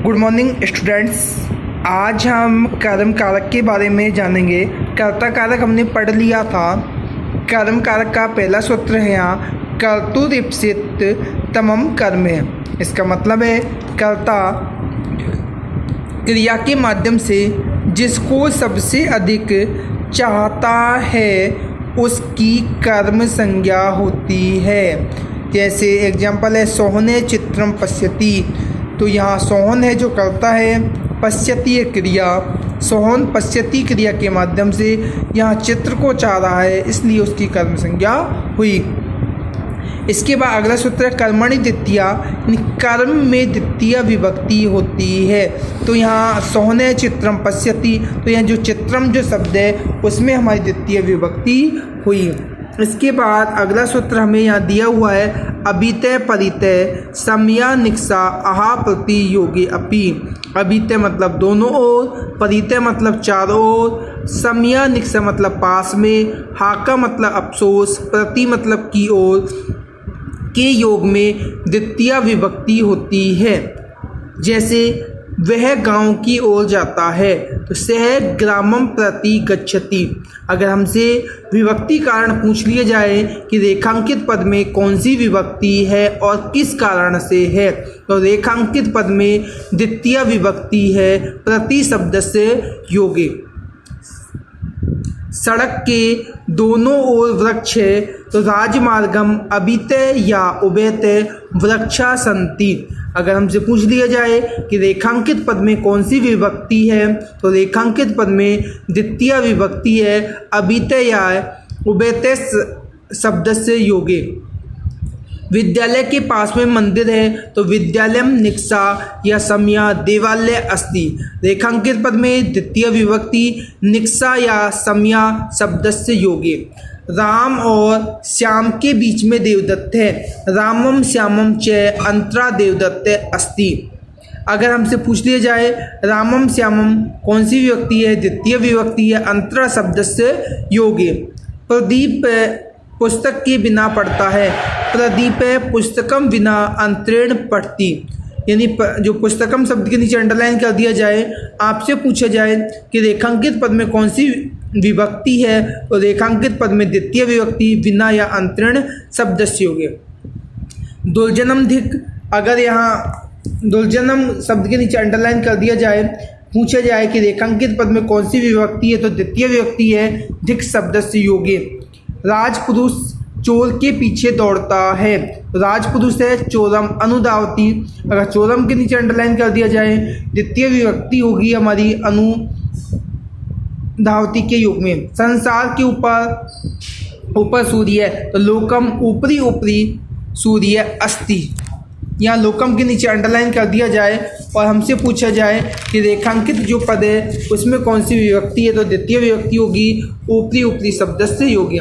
Good morning students. आज हम कर्म कारक के बारे में जानेंगे। कर्ता कारक हमने पढ़ लिया था। कर्म कारक का पहला सूत्र है यहाँ कर्तुरीप्सित तमम कर्म है। इसका मतलब है कर्ता क्रिया के माध्यम से जिसको सबसे अधिक चाहता है उसकी कर्म संज्ञा होती है। जैसे एग्जाम्पल है सोहने चित्रम पश्यति। तो यहाँ सोहन है जो करता है, पश्यति है क्रिया। सोहन पश्यति क्रिया के माध्यम से यहाँ चित्र को चाह रहा है, इसलिए उसकी कर्म संज्ञा हुई। इसके बाद अगला सूत्र कर्मणि द्वितीया, कर्म में द्वितीय विभक्ति होती है। तो यहाँ सोहने चित्रम पश्यति, तो यहाँ जो चित्रम जो शब्द है उसमें हमारी द्वितीय विभक्ति हुई। इसके बाद अगला सूत्र हमें यहाँ दिया हुआ है अभितय परितय समया निक्सा आहा प्रति योगे अपि। अभितय मतलब दोनों ओर, परितय मतलब चारों ओर, समया निक्सा मतलब पास में, हा का मतलब अफसोस, प्रति मतलब की ओर के योग में द्वितीय विभक्ति होती है। जैसे वह गांव की ओर जाता है तो सह ग्रामम प्रति गच्छति। अगर हमसे विभक्ति कारण पूछ लिया जाए कि रेखांकित पद में कौन सी विभक्ति है और किस कारण से है, तो रेखांकित पद में द्वितीय विभक्ति है प्रति शब्द से योगे। सड़क के दोनों ओर वृक्ष है तो राजमार्गम अभितय या उभयतय वृक्षा संति। अगर हमसे पूछ लिया जाए कि रेखांकित पद में कौन सी विभक्ति है, तो रेखांकित पद में द्वितीय विभक्ति है अभितय या उभयतय शब्द से योगे। विद्यालय के पास में मंदिर है तो विद्यालयम निक्सा या समया देवालय अस्ति। रेखांकित पद में द्वितीय विभक्ति निक्सा या समया शब्द से योगे। राम और श्याम के बीच में देवदत्त है, रामम श्यामम च अंतरा देवदत्त अस्ति। अगर हमसे पूछ लिया जाए रामम श्यामम कौन सी विभक्ति है, द्वितीय विभक्ति है अंतरा शब्द से योगे। प्रदीप पुस्तक के बिना पढ़ता है, प्रदीप पुस्तकम बिना अंतरेण पढ़ती। यानी जो पुस्तकम शब्द के नीचे अंडरलाइन कर दिया जाए, आपसे पूछा जाए कि रेखांकित पद में कौन सी विभक्ति है, तो रेखांकित पद में द्वितीय विभक्ति बिना या अंतरण शब्द से योगे। दुर्जनम धिक, अगर यहाँ दुर्जनम शब्द के नीचे अंडरलाइन कर दिया जाए, पूछा जाए कि रेखांकित पद में कौन सी विभक्ति है, तो द्वितीय विभक्ति है धिक शब्द से योगे। राजपुरुष चोर के पीछे दौड़ता है, राजपुरुष है चोरम अनुधावती। अगर चोरम के नीचे अंडरलाइन कर दिया जाए, द्वितीय विभक्ति होगी हमारी अनुधावती के योग में। संसार के ऊपर सूर्य है तो लोकम ऊपरी ऊपरी सूर्य अस्ति। यहाँ लोकम के नीचे अंडरलाइन कर दिया जाए और हमसे पूछा जाए कि रेखांकित जो पद है उसमें कौन सी विभक्ति है, तो द्वितीय विभक्ति होगी ऊपरी ऊपरी शब्द से योग्य।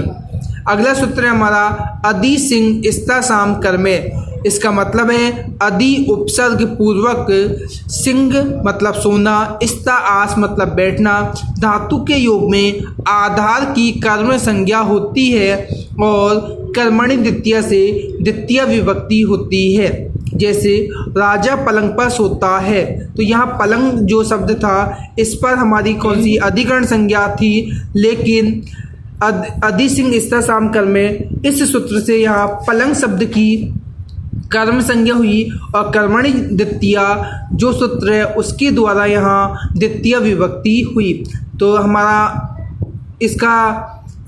अगला सूत्र है हमारा अधि सिंह इस्ता साम कर्मे। इसका मतलब है अधि उपसर्ग पूर्वक, सिंह मतलब सोना, इस्ता आस मतलब बैठना, धातु के योग में आधार की कर्म संज्ञा होती है और कर्मणि द्वितीय से द्वितीय विभक्ति होती है। जैसे राजा पलंग पर सोता है, तो यहाँ पलंग जो शब्द था इस पर हमारी कौन सी अधिकरण संज्ञा थी, लेकिन अधि सिंह इस्ता साम कर्म में इस सूत्र से यहाँ पलंग शब्द की कर्म संज्ञा हुई और कर्मणि द्वितीय जो सूत्र है उसके द्वारा यहाँ द्वितीय विभक्ति हुई। तो हमारा इसका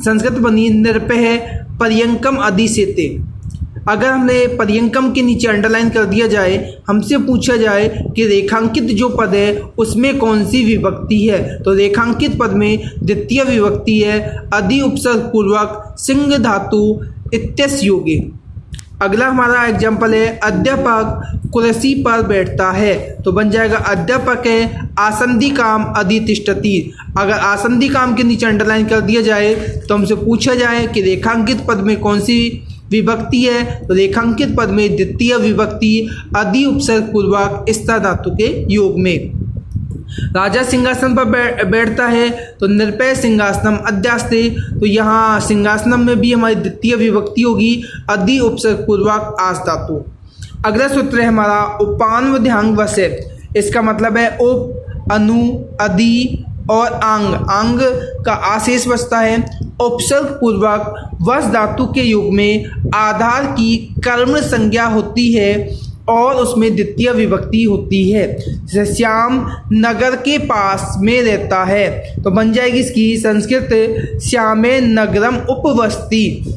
संस्कृत बनी निरपय है पर्यंकम अधिसेते। अगर हमने पर्यंकम के नीचे अंडरलाइन कर दिया जाए, हमसे पूछा जाए कि रेखांकित जो पद है उसमें कौन सी विभक्ति है, तो रेखांकित पद में द्वितीय विभक्ति है अधि उपसर्ग पूर्वक सिंह धातु इत्यस्य योगे। अगला हमारा एग्जाम्पल है अध्यापक कुर्सी पर बैठता है, तो बन जाएगा अध्यापक है आसंदी काम अधितिष्ठति। अगर आसंदी काम के नीचे अंडरलाइन कर दिया जाए तो हमसे पूछा जाए कि रेखांकित पद में कौन सी विभक्ति है, तो रेखांकित पद में द्वितीय विभक्ति अधि उपसर्ग पूर्वक इस्ता धातु के योग में। राजा सिंहासन पर बैठता है तो निरपय सिंहासनम अध्यास्ते। तो यहाँ सिंहासनम में भी हमारी द्वितीय विभक्ति होगी अधि उपसर्ग पूर्वक आस धातु। अगला सूत्र है हमारा उपान्वध्यांग वसे। इसका मतलब है उप, अनु, अदि और आंग। आंग का आशेष बचता है। उपसर्ग पूर्वक वस धातु के युग में आधार की कर्म संज्ञा होती है और उसमें द्वितीय विभक्ति होती है। जैसे श्याम नगर के पास में रहता है तो बन जाएगी इसकी संस्कृत श्यामे नगरम उपवसति।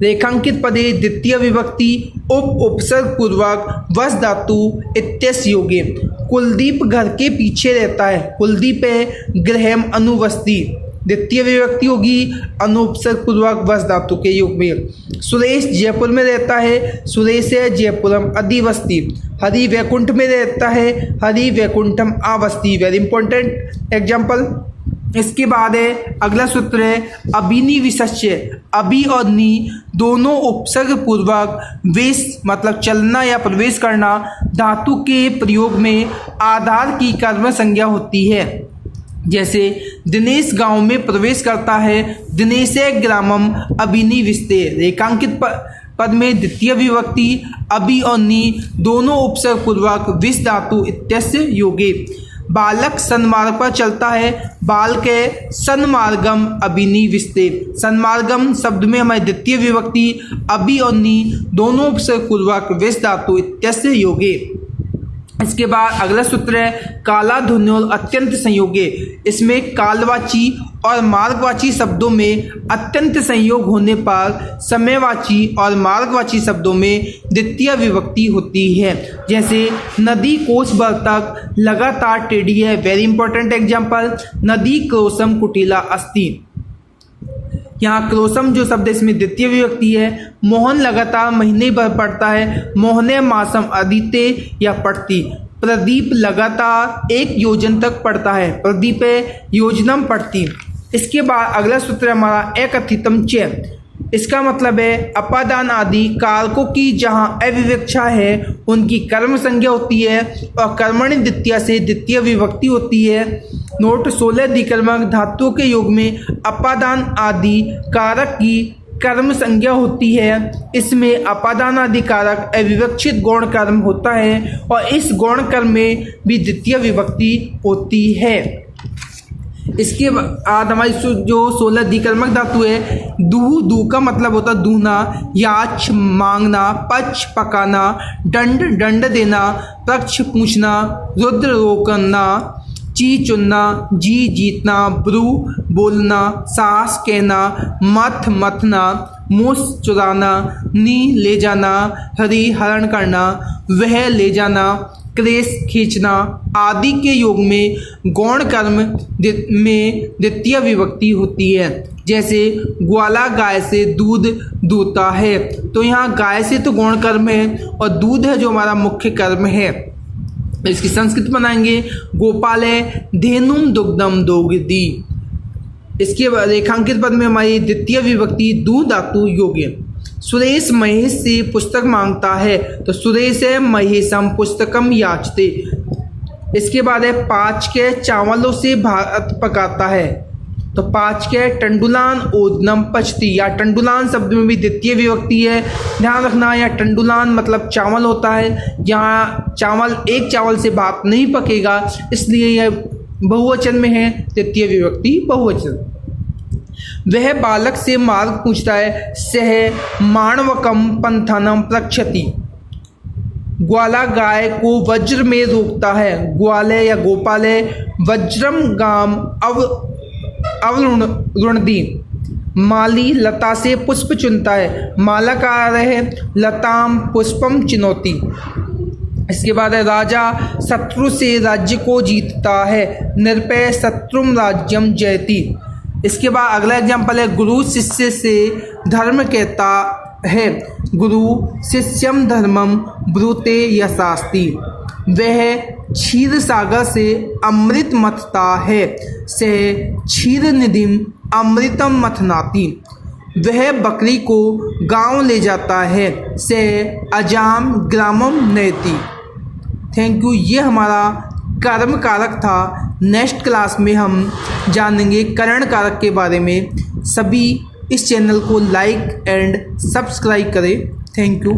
रेखांकित पदे द्वितीय विभक्ति उप उपसर्ग पूर्वक वस धातु इत्यस्य योगे। कुलदीप घर के पीछे रहता है। कुलदीप है गृहम अनुवस्ति। द्वितीय विभक्ति होगी अनुपसर्ग पूर्वक वस धातु के युग में। सुरेश जयपुर में रहता है। सुरेश है जयपुरम अधिवस्ति। हरि वैकुंठ में रहता है। हरि वैकुंठम आवस्ति। Very important example. इसके बाद है अगला सूत्र है अभिनी विशस्य। अभि और नी दोनों उपसर्ग पूर्वक वेश मतलब चलना या प्रवेश करना धातु के प्रयोग में आधार की कर्म संज्ञा होती है। जैसे दिनेश गांव में प्रवेश करता है। दिनेशे ग्रामम अभिनी विस्ते। रेखांकित पद में द्वितीय विभक्ति अभि और नी दोनों उपसर्ग पूर्वक विस धातु इत्यस्य योगे। बालक सन्मार्ग पर चलता है। बाल के सन्मार्गम अभिनी विस्ते। सन्मार्गम शब्द में हमारी द्वितीय विभक्ति अभि और नी दोनों उपसर्ग पूर्वक विस धातु इत्यस्य योगे। इसके बाद अगला सूत्र है काला ध्वन्योल अत्यंत संयोगे। इसमें कालवाची और मार्गवाची शब्दों में अत्यंत संयोग होने पर समयवाची और मार्गवाची शब्दों में द्वितीय विभक्ति होती है। जैसे नदी कोस भर तक लगातार टेढ़ी है। Very important example. नदी क्रोशम कुटिला अस्ति। यहाँ क्रोशम जो शब्द इसमें द्वितीय विभक्ति है। मोहन लगातार महीने भर पढ़ता है। मोहने मासम अदिते या पढ़ती। प्रदीप लगातार एक योजन तक पढ़ता है। प्रदीप योजनम पढ़ती। इसके बाद अगला सूत्र हमारा एकथितम च। इसका मतलब है अपादान आदि कारकों की जहाँ अविवक्षा है उनकी कर्म संज्ञा होती है और कर्मणि द्वितीय से द्वितीय विभक्ति होती है। नोट 16 अधिकर्मक धातुओं के योग में अपादान आदि कारक की कर्म संज्ञा होती है। इसमें अपादान आदि कारक अविवक्षित गौण कर्म होता है और इस गौण कर्म में भी द्वितीय विभक्ति होती है। इसके बाद हमारी जो 16 अधिकर्मक धातु है दूह। दूह का मतलब होता है दूहना, याच मांगना, पच पकाना, दंड दंड देना, पक्ष पूछना, रुद्र रोकना, ची चुनना, जी जीतना, ब्रू बोलना, सास कहना, मथ मथना, मूस चुराना, नी ले जाना, हरि हरण करना, वह ले जाना, क्रेस खींचना आदि के योग में गौण कर्म में द्वितीय विभक्ति होती है। जैसे ग्वाला गाय से दूध दूता है तो यहाँ गाय से तो गौण कर्म है और दूध है जो हमारा मुख्य कर्म है। इसकी संस्कृत बनाएंगे गोपाले धेनुम दुग्धम दोग्धी। इसके रेखांकित पद में हमारी द्वितीय विभक्ति दू धातु योग्य। सुरेश महेश से पुस्तक मांगता है तो सुरेश है महेशम पुस्तकम याचते। इसके बाद है पाँच के चावलों से भात पकाता है तो पाँच के टंडुलान ओदनम पचती। या टंडुलान शब्द में भी द्वितीय विभक्ति है। ध्यान रखना या टंडुलान मतलब चावल होता है। यहाँ चावल एक चावल से भात नहीं पकेगा इसलिए यह बहुवचन में है। द्वितीय विभक्ति बहुवचन। वह बालक से मार्ग पूछता है। सह माणवकम पंथनम प्रक्षति। ग्वाला गाय को वज्र में रोकता है। ग्वाले या गोपाले वज्रम गाम अवरुणदी। माली लता से पुष्प चुनता है। माला का अर्थ है लताम पुष्पम चिनौती। इसके बाद है राजा शत्रु से राज्य को जीतता है। निर्भय शत्रुम राज्यम जयति। इसके बाद अगला एग्जाम्पल है गुरु शिष्य से धर्म कहता है। गुरु शिष्यम धर्मम ब्रूते यशास्ति। वह क्षीर सागर से अमृत मथता है। से क्षीर निधिम अमृतम मथनाति। वह बकरी को गांव ले जाता है। से अजाम ग्रामम नयति। Thank you. ये हमारा कर्म कारक था। नेक्स्ट क्लास में हम जानेंगे करण कारक के बारे में। सभी इस चैनल को लाइक एंड सब्सक्राइब करें। Thank you.